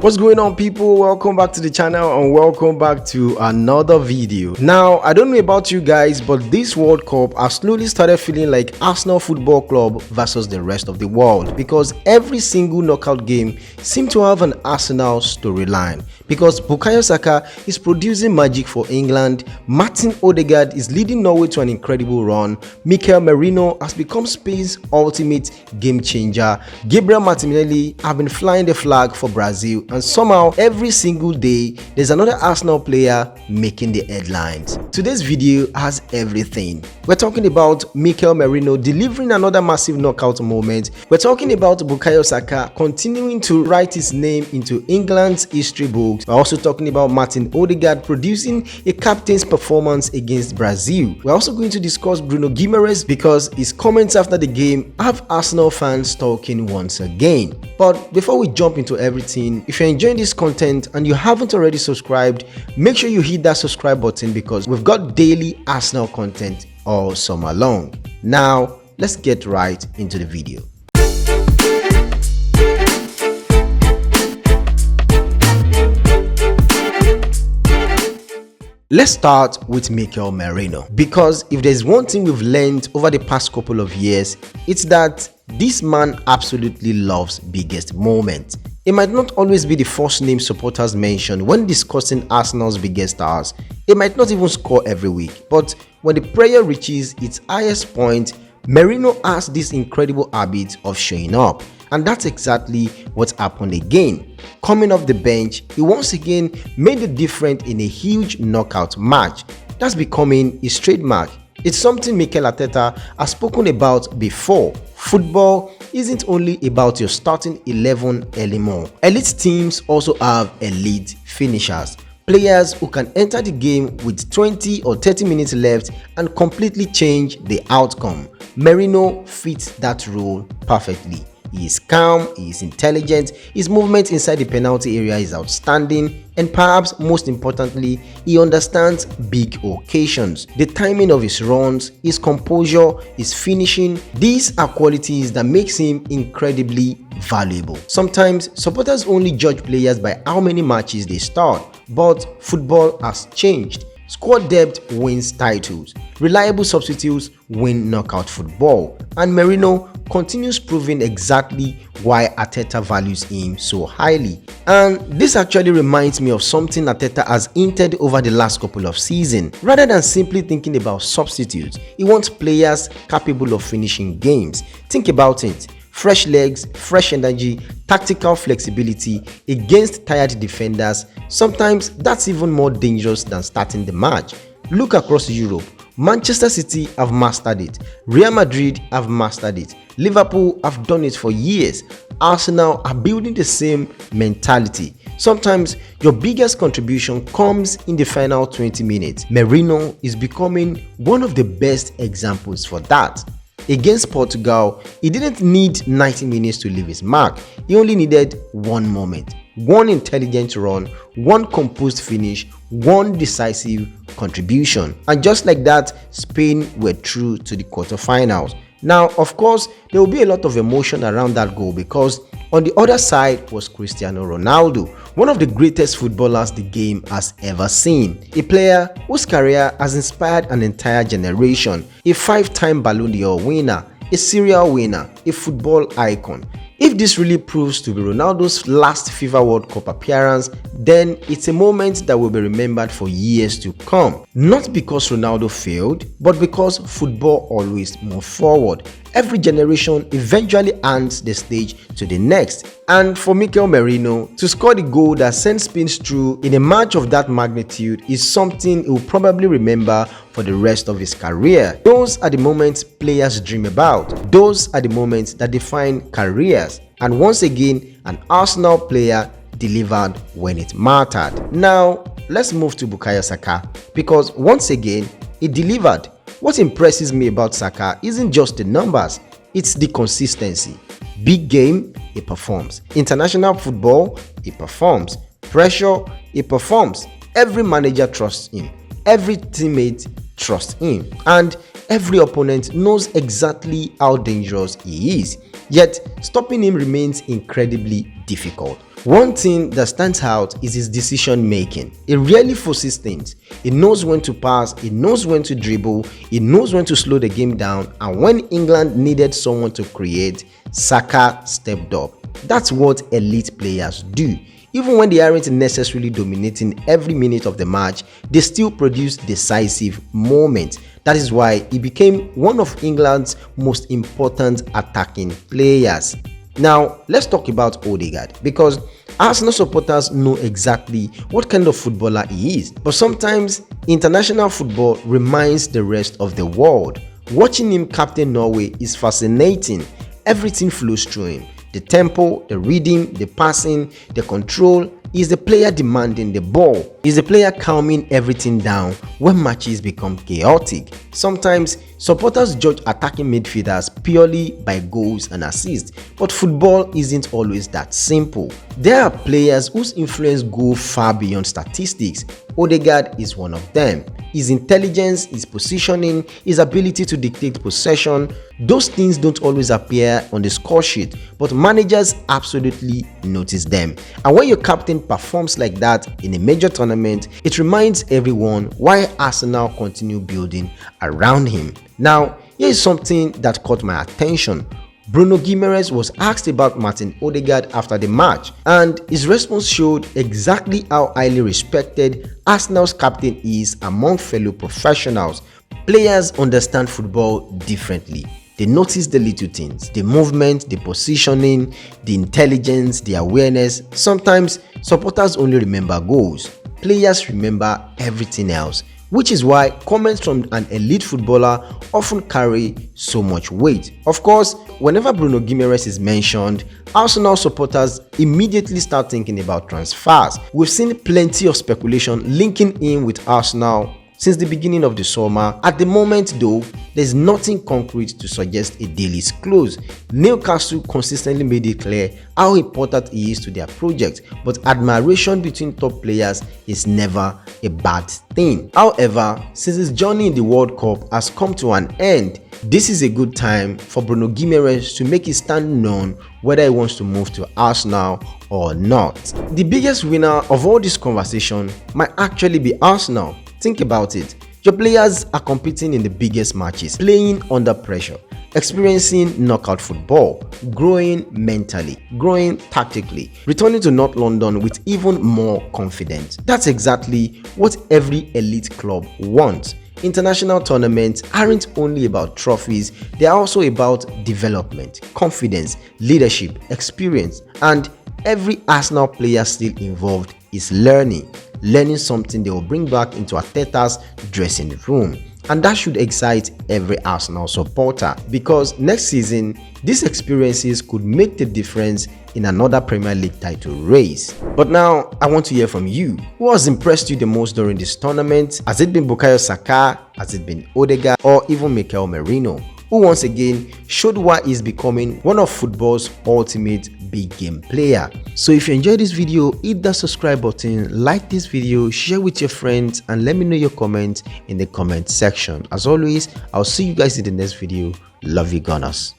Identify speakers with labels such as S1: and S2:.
S1: What's going on, people? Welcome back to the channel and welcome back to another video. Now, I don't know about you guys, but this World Cup has slowly started feeling like Arsenal Football Club versus the rest of the world, because every single knockout game seems to have an Arsenal storyline. Because Bukayo Saka is producing magic for England, Martin Ødegaard is leading Norway to an incredible run, Mikel Arteta has become Spain's ultimate game changer, Gabriel Martinelli have been flying the flag for Brazil, and somehow every single day there's another Arsenal player making the headlines. Today's video has everything. We're talking about Mikel Arteta delivering another massive knockout moment. We're talking about Bukayo Saka continuing to write his name into England's history books. We're also talking about Martin Ødegaard producing a captain's performance against Brazil. We're also going to discuss Bruno Guimarães because his comments after the game have Arsenal fans talking once again. But before we jump into everything, if you're enjoying this content and you haven't already subscribed, make sure you hit that subscribe button because we've got daily Arsenal content all summer long. Now, let's get right into the video. Let's start with Mikel Arteta, because if there's one thing we've learned over the past couple of years, it's that this man absolutely loves biggest moments. It might not always be the first name supporters mention when discussing Arsenal's biggest stars. It might not even score every week, but when the player reaches its highest point, Marino has this incredible habit of showing up. And that's exactly what happened again. Coming off the bench, he once again made the difference in a huge knockout match. That's becoming his trademark. It's something Mikel Arteta has spoken about before. Football isn't only about your starting 11 anymore. Elite teams also have elite finishers. Players who can enter the game with 20 or 30 minutes left and completely change the outcome. Marino fits that role perfectly. He is calm, he is intelligent, his movement inside the penalty area is outstanding, and perhaps most importantly, he understands big occasions. The timing of his runs, his composure, his finishing, these are qualities that makes him incredibly valuable. Sometimes supporters only judge players by how many matches they start, but football has changed. Squad depth wins titles, reliable substitutes win knockout football, and Marino continues proving exactly why Arteta values him so highly. And this actually reminds me of something Arteta has hinted over the last couple of seasons. Rather than simply thinking about substitutes, he wants players capable of finishing games. Think about it. Fresh legs, fresh energy, tactical flexibility against tired defenders. Sometimes that's even more dangerous than starting the match. Look across Europe. Manchester City have mastered it. Real Madrid have mastered it. Liverpool have done it for years. Arsenal are building the same mentality. Sometimes your biggest contribution comes in the final 20 minutes. Marino is becoming one of the best examples for that. Against Portugal, he didn't need 90 minutes to leave his mark. He only needed one moment, one intelligent run, one composed finish, one decisive contribution. And just like that, Spain were through to the quarterfinals. Now, of course, there will be a lot of emotion around that goal because on the other side was Cristiano Ronaldo, one of the greatest footballers the game has ever seen. A player whose career has inspired an entire generation, a 5-time Ballon d'Or winner, a serial winner, a football icon. If this really proves to be Ronaldo's last FIFA World Cup appearance, then it's a moment that will be remembered for years to come. Not because Ronaldo failed, but because football always moves forward. Every generation eventually hands the stage to the next. And for Mikel Arteta to score the goal that sent Spain through in a match of that magnitude is something he will probably remember for the rest of his career. Those are the moments players dream about. Those are the moments that define careers. And once again, an Arsenal player delivered when it mattered. Now, let's move to Bukayo Saka, because once again, he delivered. What impresses me about Saka isn't just the numbers, it's the consistency. Big game, he performs. International football, he performs. Pressure, he performs. Every manager trusts him. Every teammate trusts him. And every opponent knows exactly how dangerous he is. Yet, stopping him remains incredibly difficult. One thing that stands out is his decision making. He rarely forces things. He knows when to pass, he knows when to dribble, he knows when to slow the game down, and when England needed someone to create, Saka stepped up. That's what elite players do. Even when they aren't necessarily dominating every minute of the match, they still produce decisive moments. That is why he became one of England's most important attacking players. Now, let's talk about Ødegaard, because Arsenal supporters know exactly what kind of footballer he is. But sometimes, international football reminds the rest of the world. Watching him captain Norway is fascinating. Everything flows through him. The tempo, the reading, the passing, the control. Is the player demanding the ball? Is the player calming everything down when matches become chaotic? Sometimes supporters judge attacking midfielders purely by goals and assists, but football isn't always that simple. There are players whose influence go far beyond statistics. Ødegaard is one of them. His intelligence, his positioning, his ability to dictate possession, those things don't always appear on the score sheet, but managers absolutely notice them. And when your captain performs like that in a major tournament, it reminds everyone why Arsenal continue building around him. Now, here is something that caught my attention. Bruno Guimarães was asked about Martin Ødegaard after the match, and his response showed exactly how highly respected Arsenal's captain is among fellow professionals. Players understand football differently. They notice the little things, the movement, the positioning, the intelligence, the awareness. Sometimes supporters only remember goals. Players remember everything else, which is why comments from an elite footballer often carry so much weight. Of course, whenever Bruno Guimarães is mentioned, Arsenal supporters immediately start thinking about transfers. We've seen plenty of speculation linking him with Arsenal since the beginning of the summer. At the moment though, there's nothing concrete to suggest a deal is close. Newcastle consistently made it clear how important he is to their project, but admiration between top players is never a bad thing. However, since his journey in the World Cup has come to an end, this is a good time for Bruno Guimarães to make his stand known whether he wants to move to Arsenal or not. The biggest winner of all this conversation might actually be Arsenal. Think about it. Your players are competing in the biggest matches, playing under pressure, experiencing knockout football, growing mentally, growing tactically, returning to North London with even more confidence. That's exactly what every elite club wants. International tournaments aren't only about trophies, they are also about development, confidence, leadership, experience, and every Arsenal player still involved is learning something they will bring back into Arteta's dressing room. And that should excite every Arsenal supporter, because next season, these experiences could make the difference in another Premier League title race. But now, I want to hear from you. Who has impressed you the most during this tournament? Has it been Bukayo Saka? Has it been Ødegaard? Or even Mikel Merino, who once again showed why he's becoming one of football's ultimate big game player? So if you enjoyed this video, hit that subscribe button, like this video, share with your friends, and let me know your comments in the comment section. As always, I'll see you guys in the next video. Love you, Gunners.